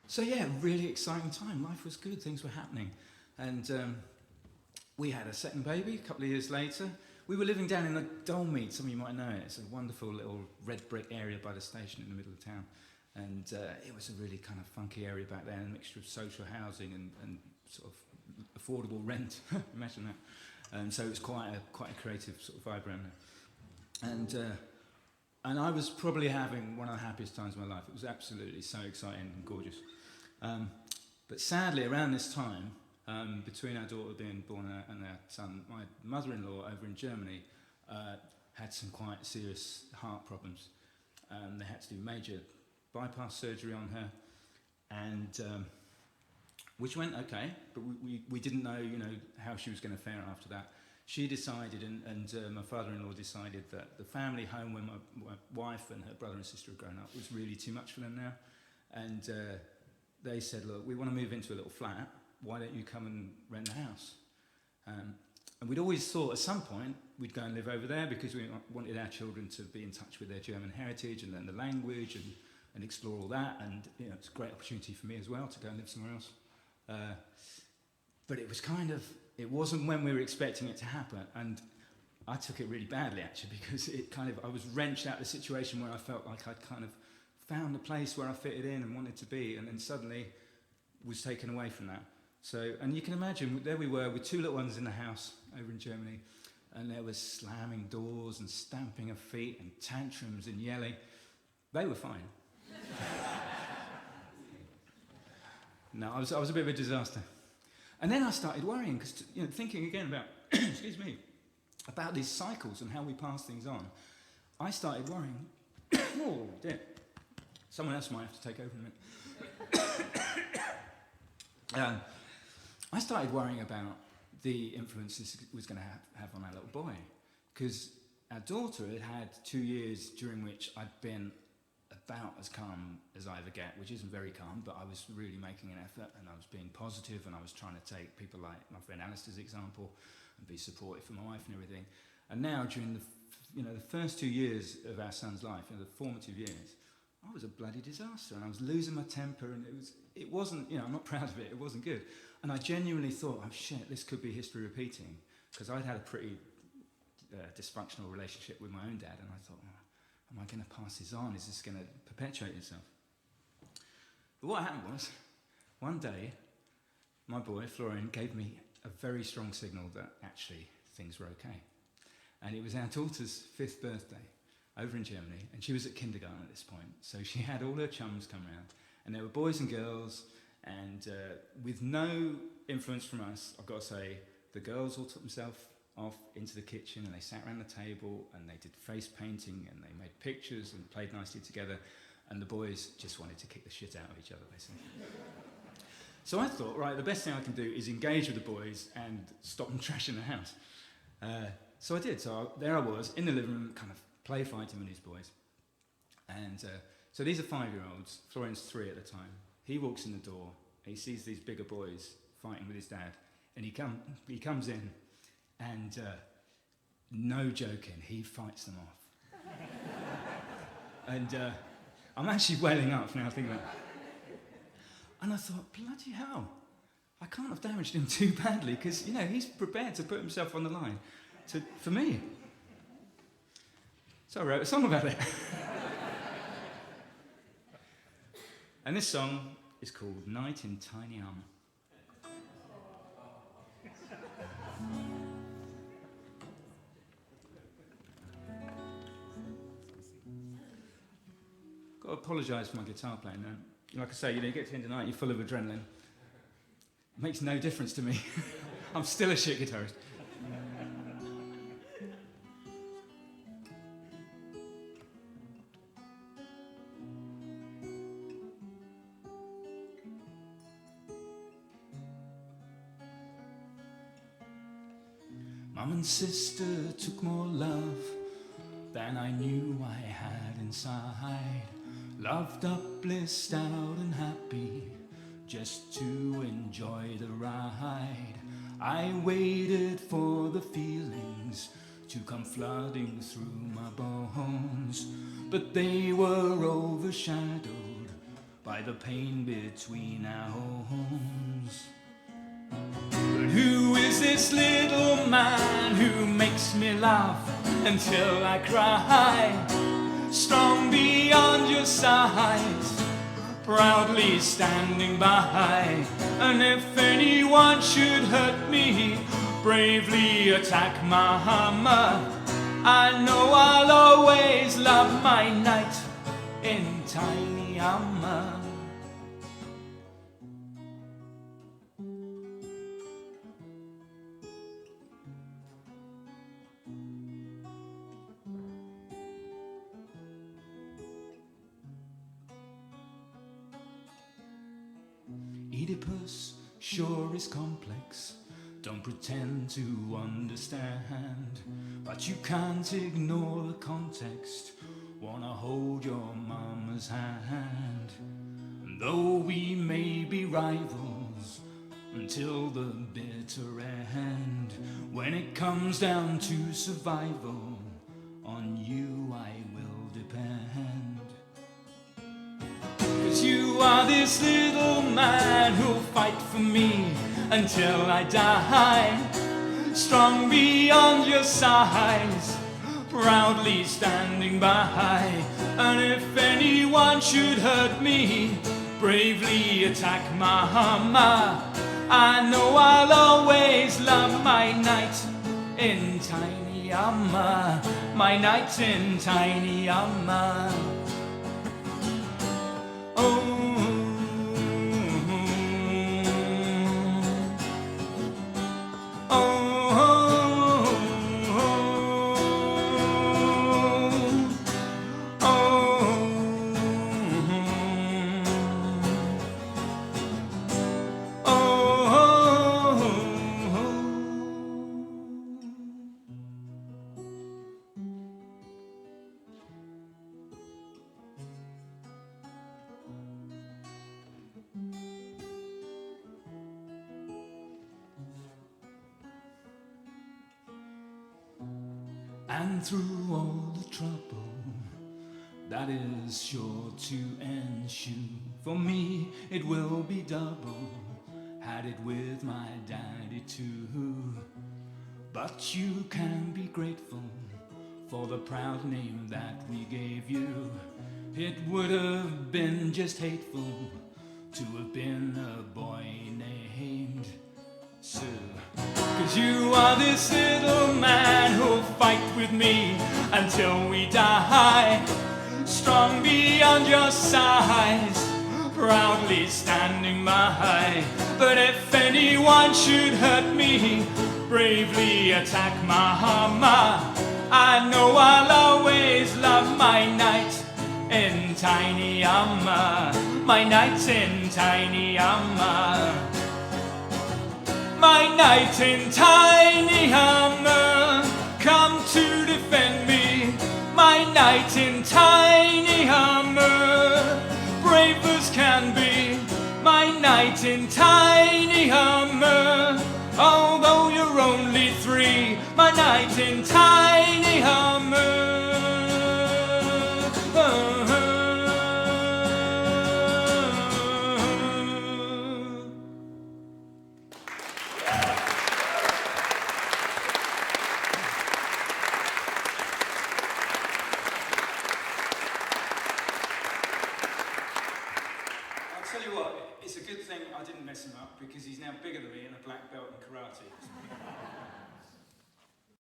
So yeah, really exciting time. Life was good, things were happening. And we had a second baby a couple of years later. We were living down in the Dolmead, some of you might know it. It's a wonderful little red brick area by the station in the middle of town. And it was a really kind of funky area back then, a mixture of social housing and sort of affordable rent. Imagine that. So it was quite a creative sort of vibe around there. And I was probably having one of the happiest times of my life. It was absolutely so exciting and gorgeous. But sadly, around this time, between our daughter being born and our son, my mother-in-law over in Germany had some quite serious heart problems. They had to do major bypass surgery on her, and which went okay, but we didn't know, how she was going to fare after that. She decided, and my father-in-law decided, that the family home where my wife and her brother and sister had grown up was really too much for them now. And they said, look, we want to move into a little flat. Why don't you come and rent the house? And we'd always thought at some point we'd go and live over there because we wanted our children to be in touch with their German heritage and learn the language and explore all that. And it's a great opportunity for me as well to go and live somewhere else. But it was it wasn't when we were expecting it to happen, and I took it really badly actually, because I was wrenched out of the situation where I felt like I'd kind of found a place where I fitted in and wanted to be, and then suddenly was taken away from that. So, and you can imagine, there we were with two little ones in the house over in Germany, and there was slamming doors and stamping of feet and tantrums and yelling. They were fine. No, I was a bit of a disaster. And then I started worrying, because thinking again about, excuse me, about these cycles and how we pass things on. I started worrying. Oh dear, someone else might have to take over in a minute. I started worrying about the influence this was going to have on our little boy, because our daughter had had 2 years during which I'd been about as calm as I ever get, which isn't very calm, but I was really making an effort, and I was being positive, and I was trying to take people like my friend Alistair's example and be supportive for my wife and everything. And now, during the first 2 years of our son's life, the formative years, I was a bloody disaster, and I was losing my temper, and it wasn't, I'm not proud of it, it wasn't good. And I genuinely thought, oh shit, this could be history repeating, because I'd had a pretty dysfunctional relationship with my own dad, and I thought, am I going to pass this on? Is this going to perpetuate itself? But what happened was, one day, my boy, Florian, gave me a very strong signal that actually things were okay. And it was our daughter's 5th birthday over in Germany, and she was at kindergarten at this point. So she had all her chums come round, and there were boys and girls, and with no influence from us, I've got to say, the girls all took themselves off into the kitchen, and they sat around the table, and they did face painting, and they made pictures and played nicely together, and the boys just wanted to kick the shit out of each other, basically. So I thought, right, the best thing I can do is engage with the boys and stop them trashing the house. So I did. There I was in the living room, kind of play fighting with these boys. And so these are 5-year-olds. Florian's 3 at the time. He walks in the door. He sees these bigger boys fighting with his dad, and he comes in. And no joking, he fights them off. And I'm actually welling up now thinking about it. And I thought, bloody hell, I can't have damaged him too badly, because, he's prepared to put himself on the line for me. So I wrote a song about it. And this song is called Night in Tiny Armour. Got to apologise for my guitar playing now. Like I say, you get to the end of the night, you're full of adrenaline. It makes no difference to me. I'm still a shit guitarist. Mum and sister took more love than I knew I had inside. Loved up, blissed out and happy, just to enjoy the ride. I waited for the feelings to come flooding through my bones, but they were overshadowed by the pain between our homes. But who is this little man who makes me laugh until I cry? Strong beyond your size, proudly standing by. And if anyone should hurt me, bravely attack my hammer. I know I'll always love my knight in tiny armor. Oedipus sure is complex, don't pretend to understand, but you can't ignore the context. Wanna hold your mama's hand. And though we may be rivals until the bitter end, when it comes down to survival, on you I will depend. 'Cause you are this little man who'll fight for me until I die. Strong beyond your size, proudly standing by. And if anyone should hurt me, bravely attack my hammer. I know I'll always love my knight in tiny armor. My knight in tiny armor. Oh. And through all the trouble that is sure to ensue, for me it will be double. Had it with my daddy too. But you can be grateful for the proud name that we gave you. It would have been just hateful to have been a boy named Sue. 'Cause you are this little man who'll fight with me until we die. Strong beyond your size, proudly standing by. But if anyone should hurt me, bravely attack my hammer. I know I'll always love my knight in tiny armor. My knight in tiny armor. My knight in tiny armor, come to defend me. My knight in tiny armor, brave as can be. My knight in tiny armor, although you're only 3. My knight in tiny armor. I'll tell you what, it's a good thing I didn't mess him up, because he's now bigger than me and a black belt in karate.